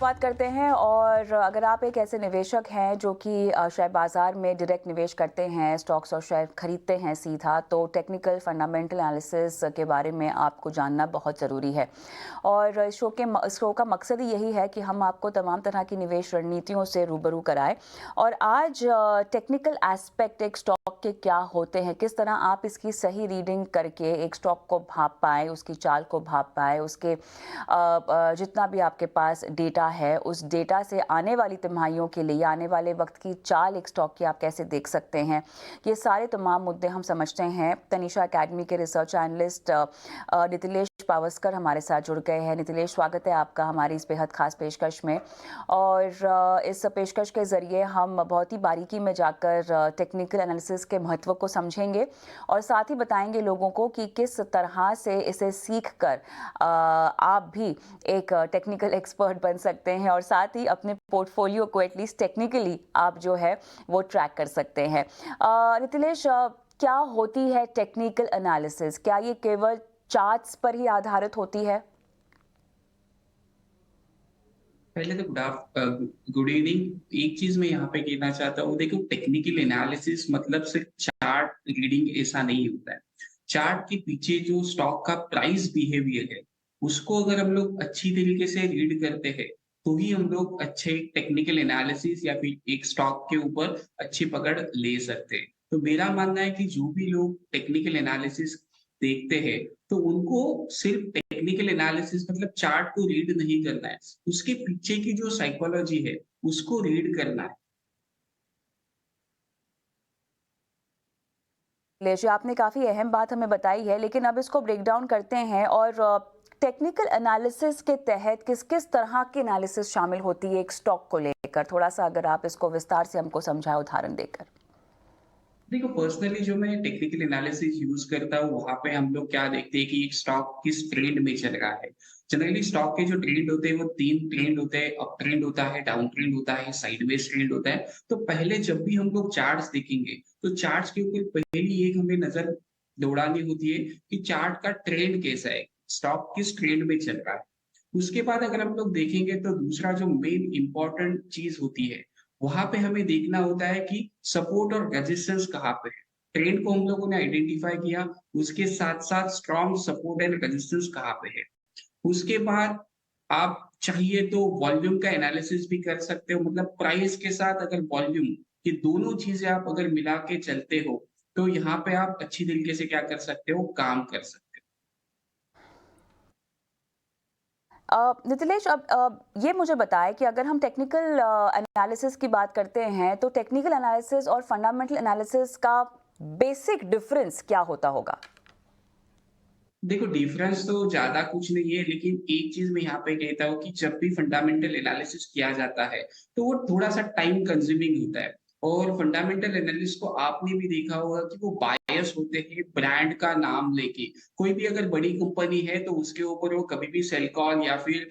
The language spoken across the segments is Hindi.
बात करते हैं और अगर आप एक ऐसे निवेशक हैं जो कि शेयर बाज़ार में डायरेक्ट निवेश करते हैं, स्टॉक्स और शेयर खरीदते हैं सीधा, तो टेक्निकल फंडामेंटल एनालिसिस के बारे में आपको जानना बहुत ज़रूरी है। और शो का मकसद ही यही है कि हम आपको तमाम तरह की निवेश रणनीतियों से रूबरू कराएं। और आज टेक्निकल एस्पेक्ट एक स्टॉक के क्या होते हैं, किस तरह आप इसकी सही रीडिंग करके एक स्टॉक को भाप पाए, उसकी चाल को भाप पाए, उसके जितना भी आपके पास डेटा है उस डेटा से आने वाली तिमाहियों के लिए आने वाले वक्त की चाल एक स्टॉक की आप कैसे देख सकते हैं, ये सारे तमाम मुद्दे हम समझते हैं। तनिषा एकेडमी के रिसर्च एनालिस्ट नितिलेश पावस्कर हमारे साथ जुड़ गए हैं। नितिलेश, स्वागत है आपका हमारी इस बेहद खास पेशकश में। और इस पेशकश के ज़रिए हम बहुत ही बारीकी में जाकर टेक्निकल एनालिसिस के महत्व को समझेंगे और साथ ही बताएंगे लोगों को कि किस तरह से इसे सीख कर आप भी एक टेक्निकल एक्सपर्ट बन सकते हैं और साथ ही अपने पोर्टफोलियो को एटलीस्ट टेक्निकली आप जो है वो ट्रैक कर सकते हैं। नितिलेश, क्या होती है टेक्निकल एनालिसिस? क्या ये केवल चार्ट्स पर ही आधारित होती है? पहले तो गुड इवनिंग। एक चीज मैं यहाँ पे कहना चाहता हूँ, देखो टेक्निकल एनालिसिस मतलब सिर्फ चार्ट रीडिंग ऐसा नहीं होता है। चार्ट के पीछे जो स्टॉक का प्राइस बिहेवियर है, उसको अगर हम लोग अच्छी तरीके से रीड करते हैं, तो ही हम लोग अच्छे टेक्निकल एनालिसिस या फिर एक स्टॉक के ऊपर अच्छी पकड़ ले सकते हैं। तो मेरा मानना है कि जो भी लोग टेक्निकल एनालिसिस देखते हैं, तो उनको सिर्फ टेक्निकल एनालिसिस मतलब चार्ट को रीड नहीं करना है, उसके पीछे की जो साइकोलॉजी है, उसको रीड करना है। नितिलेश, आपने काफ़ी अहम बात हमें बताई है, लेकिन अब इसको ब्रेक डाउन करते हैं। और टेक्निकल एनालिसिस के तहत किस किस तरह की एनालिसिस शामिल होती है एक स्टॉक को लेकर? थोड़ा सा अगर आप इसको विस्तार से हमको समझाएं उदाहरण देकर। देखो पर्सनली जो मैं टेक्निकल एनालिसिस यूज करता हूँ, वहां पे हम लोग क्या देखते हैं कि एक स्टॉक किस ट्रेंड में चल रहा है। जनरली स्टॉक के जो ट्रेंड होते हैं वो 3 ट्रेंड होते हैं, अप ट्रेंड होता है, डाउन ट्रेंड होता है, साइडवेज ट्रेंड होता है। तो पहले जब भी हम लोग चार्ट्स देखेंगे, तो चार्ट्स के ऊपर पहली एक हमें नजर दौड़ानी होती है कि चार्ट का ट्रेंड कैसा है, स्टॉक किस ट्रेंड में चल रहा है। उसके बाद अगर हम लोग देखेंगे तो दूसरा जो मेन इंपॉर्टेंट चीज होती है, वहां पे हमें देखना होता है कि सपोर्ट और रेजिस्टेंस कहाँ पे है। ट्रेंड को हम लोगों ने आइडेंटिफाई किया, उसके साथ-साथ स्ट्रॉन्ग सपोर्ट एंड रेजिस्टेंस कहाँ पे है। उसके बाद आप चाहिए तो वॉल्यूम का एनालिसिस भी कर सकते हो, मतलब प्राइस के साथ अगर वॉल्यूम, ये दोनों चीजें आप अगर मिला के चलते हो, तो यहाँ पे आप अच्छी तरीके से क्या कर सकते हो, काम कर सकते हो। नितिलेश, अब ये मुझे बताएं कि अगर हम टेक्निकल एनालिसिस की बात करते हैं तो टेक्निकल एनालिसिस और फंडामेंटल एनालिसिस का बेसिक डिफरेंस क्या होता होगा? देखो डिफरेंस तो ज़्यादा कुछ नहीं है, लेकिन एक चीज़ मैं यहाँ पे कहता हूँ कि जब भी फंडामेंटल एनालिसिस किया जाता है, तो वो थोड़ा-सा टाइम कंज्यूमिंग होता है। और फंडामेंटल एनालिसिस को आपने भी देखा होगा कि वो बायस होते हैं ब्रांड का नाम लेके। कोई भी अगर बड़ी कंपनी है, तो उसके ऊपर वो कभी भी सेल कॉल या फिर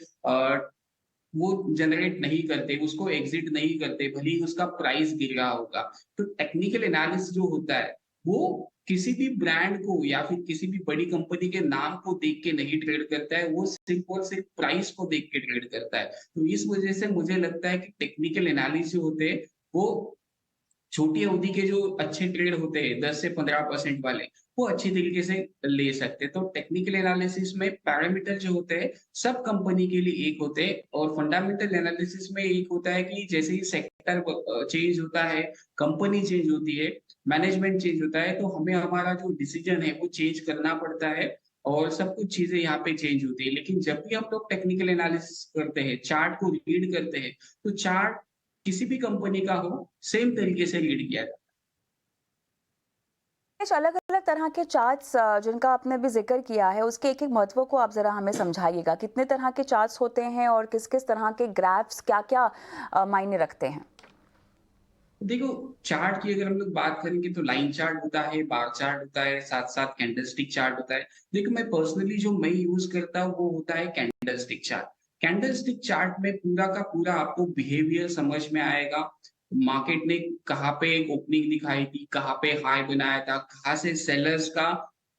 वो जनरेट नहीं करते, उसको एग्ज़िट नहीं करते, भले ही उसका प्राइस गिर रहा होगा। तो टेक्निकल एनालिसिस जो होता है, वो किसी भी ब्रांड को या फिर किसी भी बड़ी कंपनी के नाम को देख के नहीं ट्रेड करता है, वो सिर्फ़ और सिर्फ़ प्राइस को देख के ट्रेड करता है। तो इस वज़ह से मुझे लगता है कि टेक्निकल एनालिसिस जो होते हैं, वो छोटी अवधि के जो अच्छे ट्रेड होते हैं 10 से 15% वाले, वो अच्छी तरीके से ले सकते हैं। तो टेक्निकल एनालिसिस में पैरामीटर जो होते हैं, सब कंपनी के लिए एक होते हैं और फंडामेंटल एनालिसिस में एक होता है कि जैसे ही सेक्टर चेंज होता है, कंपनी चेंज होती है, मैनेजमेंट चेंज होता है, तो हमें हमारा जो डिसीजन है वो चेंज करना पड़ता है और सब कुछ चीज़ें यहाँ पे चेंज होती है। लेकिन जब भी हम लोग टेक्निकल एनालिसिस करते हैं, चार्ट को रीड करते हैं, तो चार्ट किसी भी कंपनी का हो, सेम तरीके से रीड किया जाता कुछ अलग-अलग तरह के चार्ट्स जिनका आपने अभी ज़िक्र किया है, उसके एक-एक महत्व को आप ज़रा हमें समझाइएगा। कितने तरह के चार्ट्स होते हैं और किस-किस तरह के ग्राफ्स क्या-क्या मायने रखते हैं? है। देखो, चार्ट की अगर हम लोग बात करेंगे तो लाइन चार्ट होता है, बार चार्ट होता है, साथ-साथ कैंडलस्टिक चार्ट होता है। देखो मैं पर्सनली जो मैं यूज़ करता हूँ वो होता है कैंडलस्टिक चार्ट। कैंडलस्टिक चार्ट में पूरा का पूरा आपको बिहेवियर समझ में आएगा। मार्केट ने कहाँ पे एक ओपनिंग दिखाई थी, कहाँ पे हाई बनाया था, कहाँ से सेलर्स का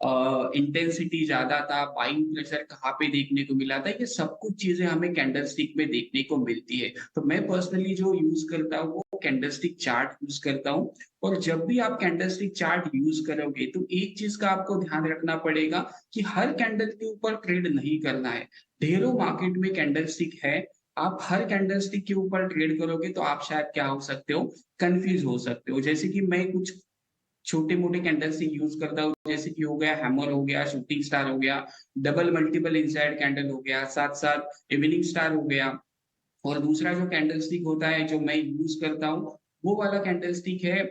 इंटेंसिटी ज़्यादा था, बाइंग प्रेशर कहाँ पे देखने को मिला था, ये सब कुछ चीज़ें हमें कैंडलस्टिक में देखने को मिलती है। तो मैं पर्सनली जो यूज़ करता हूँ, वो कैंडलस्टिक चार्ट यूज़ करता हूँ और जब भी आप कैंडलस्टिक चार्ट यूज़ करोगे, तो एक चीज़ का आपको ध्यान रखना पड़ेगा कि हर कैंडल के ऊपर ट्रेड नहीं करना है। ढेरों मार्केट में कैंडलस्टिक है, आप हर कैंडलस्टिक के ऊपर ट्रेड करोगे, तो आप शायद क्या हो सकते हो, कन्फ्यूज़ हो सकते हो। जैसे कि मैं कुछ छोटे-मोटे कैंडलस्टिक यूज़ करता हूँ, जैसे कि हो गया हैमर हो गया, शूटिंग स्टार हो गया, डबल मल्टीपल इनसाइड कैंडल हो गया, साथ-साथ इवनिंग स्टार हो गया और दूसरा जो कैंडलस्टिक होता है, जो मैं यूज़ करता हूँ, वो वाला कैंडलस्टिक है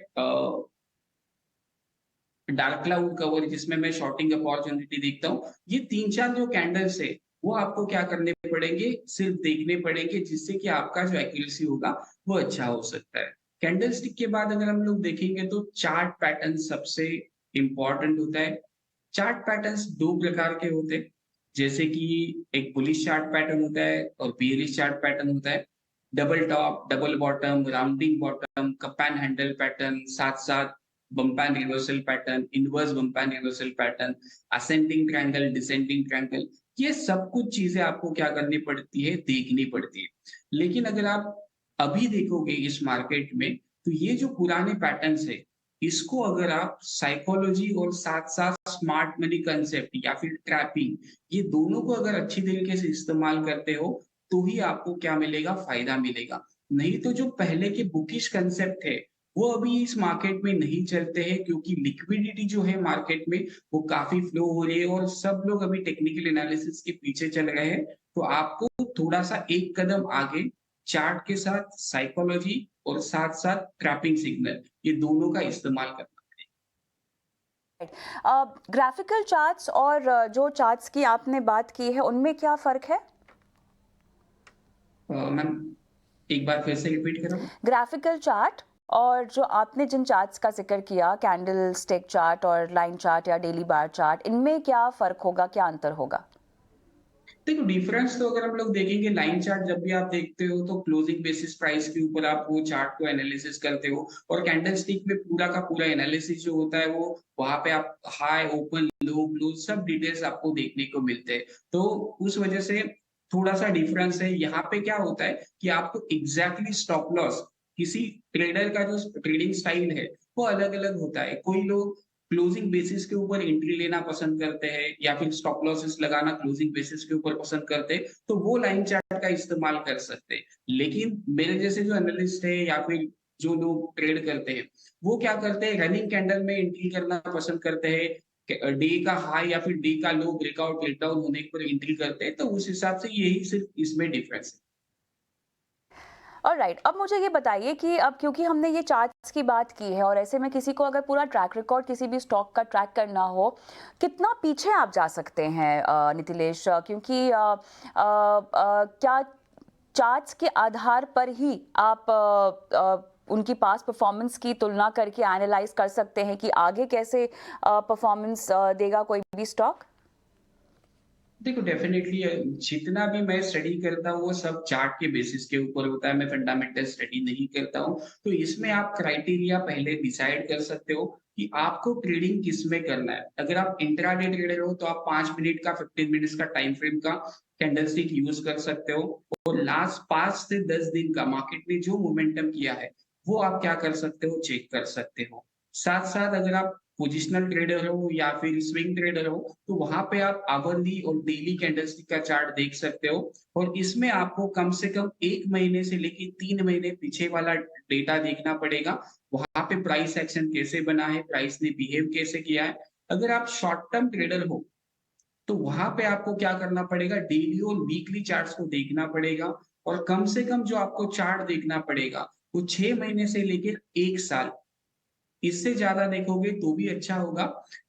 डार्क क्लाउड कवर जिसमें मैं शॉर्टिंग अपॉर्च्युनिटी देखता हूँ। ये 3-4 जो कैंडल्स है, वो आपको क्या करने पड़ेंगे, सिर्फ़ देखने पड़ेंगे जिससे कि आपका जो एक्यूरेसी होगा, वो अच्छा हो सकता है। कैंडलस्टिक के बाद अगर हम लोग देखेंगे तो चार्ट पैटर्न सबसे इम्पोर्टेंट होता है। चार्ट पैटर्न्स 2 प्रकार के होते हैं, जैसे कि एक बुलिश चार्ट पैटर्न होता है और बेयरिश चार्ट पैटर्न होता है। Double top, double bottom, rounding bottom, cup and handle pattern, साथ-साथ bump and reversal pattern, inverse bump and reversal pattern, ascending triangle, descending triangle, ये सब कुछ चीज़ें आपको क्या करनी पड़ती है, देखनी पड़ती है। लेकिन अगर आप अभी देखोगे इस मार्केट में, तो ये जो पुराने पैटर्न्स है, इसको अगर आप साइकोलॉजी और साथ-साथ स्मार्ट मनी कांसेप्ट या फिर ट्रैपिंग, ये दोनों को अगर अच्छी तरीके से इस्तेमाल करते हो, तो ही आपको क्या मिलेगा, फ़ायदा मिलेगा। नहीं तो जो पहले के बुकिश कांसेप्ट है, वो अभी इस मार्केट में नहीं चलते हैं क्योंकि लिक्विडिटी जो है मार्केट में, वो काफ़ी फ्लो हो रही है और सब लोग अभी टेक्निकल एनालिसिस के पीछे चल रहे हैं। तो आपको थोड़ा-सा एक कदम आगे चार्ट के साथ साइकोलॉजी और साथ-साथ ट्रैपिंग सिग्नल, ये दोनों का इस्तेमाल करना। ग्राफिकल चार्ट्स और जो चार्ट्स की आपने बात की है, उनमें क्या फ़र्क है? मैम एक बार फिर से रिपीट करोगे? ग्राफिकल चार्ट और जो आपने जिन चार्ट्स का ज़िक्र किया, कैंडल स्टिक चार्ट और लाइन चार्ट या डेली बार चार्ट, इनमें क्या फ़र्क होगा, क्या अंतर होगा? देखो डिफरेंस तो अगर हम लोग देखेंगे लाइन चार्ट जब भी आप देखते हो तो क्लोजिंग बेसिस प्राइस के ऊपर आप वो चार्ट को एनालिसिस करते हो और कैंडल स्टिक में पूरा का पूरा एनालिसिस जो होता है वो वहां पे आप हाई ओपन लो क्लोज सब डिटेल्स आपको देखने को मिलते हैं तो उस वजह से थोड़ा सा डिफरेंस है यहाँ पे क्या होता है कि आपको एग्जैक्टली स्टॉप लॉस किसी ट्रेडर का जो ट्रेडिंग स्टाइल है वो अलग अलग होता है कोई लोग क्लोजिंग बेसिस के ऊपर एंट्री लेना पसंद करते हैं या फिर स्टॉप लॉसेस लगाना क्लोजिंग बेसिस के ऊपर पसंद करते हैं, तो वो लाइन चार्ट का इस्तेमाल कर सकते हैं। लेकिन मेरे जैसे जो एनालिस्ट है या फिर जो लोग ट्रेड करते हैं, वो क्या करते हैं रनिंग कैंडल में एंट्री करना पसंद करते हैं। डे का हाई या फिर डे का लो ब्रेकआउट ब्रेकडाउन होने पर एंट्री करते हैं, तो उस हिसाब से यही सिर्फ इसमें डिफरेंस है। ऑलराइट, अब मुझे ये बताइए कि अब क्योंकि हमने ये चार्ट्स की बात की है और ऐसे में किसी को अगर पूरा ट्रैक रिकॉर्ड किसी भी स्टॉक का ट्रैक करना हो, कितना पीछे आप जा सकते हैं नितिलेश? क्योंकि क्या चार्ट्स के आधार पर ही आप उनकी पास्ट परफॉर्मेंस की तुलना करके एनालाइज कर सकते हैं कि आगे कैसे परफॉर्मेंस देगा कोई भी स्टॉक? देखो डेफ़िनेटली जितना भी मैं स्टडी करता हूँ, वो सब चार्ट के बेसिस के ऊपर होता है, मैं फंडामेंटल स्टडी नहीं करता हूँ। तो इसमें आप क्राइटेरिया पहले डिसाइड कर सकते हो कि आपको ट्रेडिंग किसमें करना है। अगर आप इंट्राडे ट्रेडर हो, तो आप 5 मिनट का, 15 मिनट्स का टाइम फ्रेम का कैंडलस्टिक यूज़ कर सकते हो और लास्ट 5 से 10 दिन का मार्केट ने जो मोमेंटम किया है, वो आप क्या कर सकते हो, चेक कर सकते हो। साथ-साथ अगर आप पोजिशनल ट्रेडर हो या फिर स्विंग ट्रेडर हो, तो वहाँ पे आप आवरली और डेली कैंडलस्टिक का चार्ट देख सकते हो और इसमें आपको कम से कम 1 महीने से लेके 3 महीने पीछे वाला डेटा देखना पड़ेगा। वहाँ पे प्राइस एक्शन कैसे बना है, प्राइस ने बिहेव कैसे किया है। अगर आप शॉर्ट टर्म ट्रेडर हो, तो वहाँ पे आपको क्या करना पड़ेगा, डेली और वीकली चार्ट्स को देखना पड़ेगा और कम से कम जो आपको चार्ट देखना पड़ेगा, वो 6 महीने से लेके 1 साल इससे ज़्यादा देखोगे तो भी अच्छा होगा,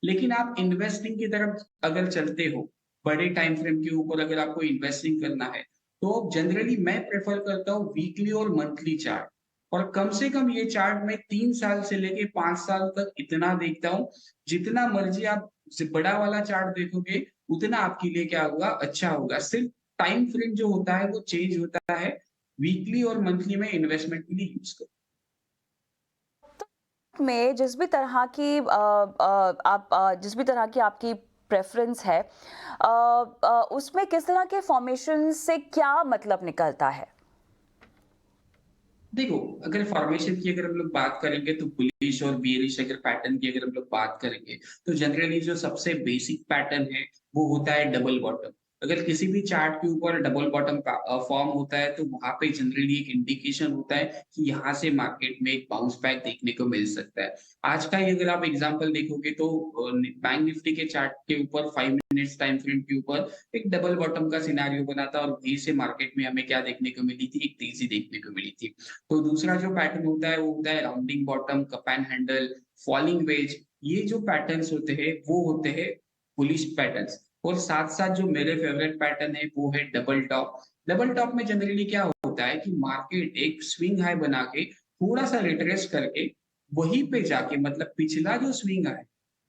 लेकिन आप इन्वेस्टिंग की तरफ अगर चलते हो, बड़े टाइम फ्रेम के ऊपर अगर आपको इन्वेस्टिंग करना है, तो जनरली मैं प्रेफ़र करता हूँ वीकली और मंथली चार्ट और कम से कम ये चार्ट मैं 3 साल से लेके 5 साल तक इतना देखता हूँ, जितना मर्ज़ी आप बड़ा वाला चार्ट देखोगे, उतना आपके लिए क्या होगा, अच्छा होगा। सिर्फ़ टाइम फ्रेम जो होता है, वो चेंज होता है, वीकली और मंथली में इन्वेस्टमेंट के लिए यूज़ करो। में जिस भी तरह की जिस भी तरह की आपकी प्रेफरेंस है, उसमें किस तरह के फॉर्मेशन से क्या मतलब निकलता है? देखो, अगर फॉर्मेशन की अगर हम लोग बात करेंगे तो बुलिश और बियरिश अगर पैटर्न की अगर हम लोग बात करेंगे, तो जनरली जो सबसे बेसिक पैटर्न है, वो होता है डबल बॉटम। अगर किसी भी चार्ट के ऊपर डबल बॉटम का फॉर्म होता है, तो वहाँ पे जनरली एक इंडिकेशन होता है कि यहाँ से मार्केट में एक बाउंस बैक देखने को मिल सकता है। आज का ही अगर आप एग्ज़ाम्पल देखोगे तो बैंक निफ्टी के चार्ट के ऊपर 5 मिनट्स टाइम फ्रेम के ऊपर एक डबल बॉटम का सिनेरियो बना था और वहीं से मार्केट में हमें क्या देखने को मिली थी, एक तेज़ी देखने को मिली थी। तो दूसरा जो पैटर्न होता है वो होता है rounding bottom, cup and handle, falling veg. ये जो पैटर्न्स होते हैं वो होते हैं बुलिश पैटर्न्स। और साथ-साथ जो मेरे फेवरेट पैटर्न है वो है डबल टॉप। डबल टॉप में जनरली क्या होता है कि मार्केट एक स्विंग हाई बना के थोड़ा-सा रिट्रेस करके वहीं पे जाके मतलब पिछला जो स्विंग हाई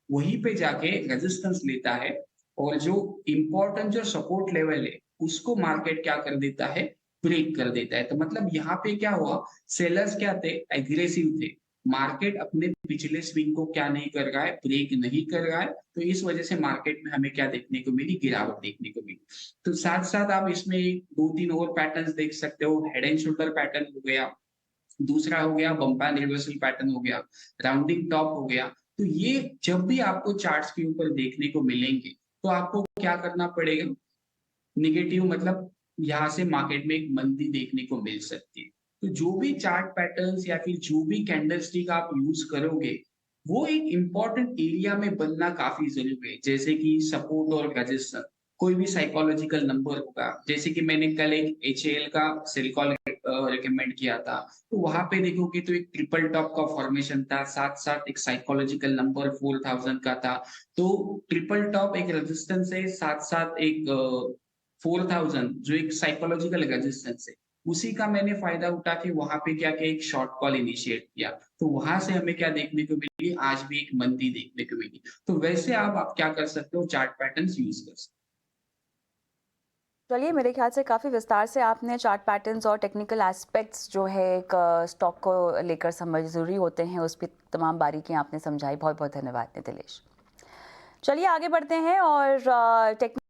वहीं पे जाके रेजिस्टेंस लेता है और जो इम्पोर्टेंट जो सपोर्ट लेवल है, उसको मार्केट क्या कर देता है, ब्रेक कर देता है। तो मतलब यहाँ पे क्या हुआ, सेलर्स क्या थे, एग्रेसिव थे। मार्केट अपने पिछले स्विंग को क्या नहीं कर रहा है, ब्रेक नहीं कर रहा है, तो इस वजह से मार्केट में हमें क्या देखने को मिली, गिरावट देखने को मिली। तो साथ-साथ आप इसमें 2-3 और पैटर्न्स देख सकते हो, हेड एंड शोल्डर पैटर्न हो गया, दूसरा हो गया बम्प एंड रिवर्सल पैटर्न हो गया, राउंडिंग टॉप हो गया। तो ये जब भी आपको चार्ट्स के ऊपर देखने को मिलेंगे, तो आपको क्या करना पड़ेगा? नेगेटिव मतलब यहाँ से मार्केट में एक मंदी देखने को मिल सकती है। तो जो भी चार्ट पैटर्न्स या फिर जो भी कैंडलस्टिक आप यूज़ करोगे, वो एक इम्पोर्टेंट एरिया में बनना काफ़ी ज़रूरी है। जैसे कि सपोर्ट और रेजिस्टेंस, कोई भी साइकोलॉजिकल नंबर होगा। जैसे कि मैंने कल एक एचएएल का सेल कॉल रिकमेंड किया था। तो वहाँ पे देखोगे तो एक ट्रिपल टॉप का फॉर्मेशन था, साथ-साथ एक साइकोलॉजिकल नंबर 4000 का था। तो ट्रिपल टॉप एक रेजिस्टेंस है, साथ-साथ एक 4000 जो एक साइकोलॉजिकल रेजिस्टेंस है, उसी का मैंने फ़ायदा उठा के वहाँ पे क्या किया एक शॉर्ट कॉल इनिशिएट किया। तो वहाँ से हमें क्या देखने को मिली, आज भी एक मंदी देखने को मिली। तो वैसे आप क्या कर सकते हो चार्ट पैटर्न्स यूज़ कर सकते चलिए, मेरे ख्याल से काफ़ी विस्तार से आपने चार्ट पैटर्न्स और टेक्निकल एस्पेक्ट्स जो है एक स्टॉक को लेकर समझ ज़रूरी होते हैं, उस पे तमाम बारीकियाँ आपने समझाई। बहुत-बहुत धन्यवाद नितिलेश। चलिए आगे बढ़ते हैं और टेक्निकल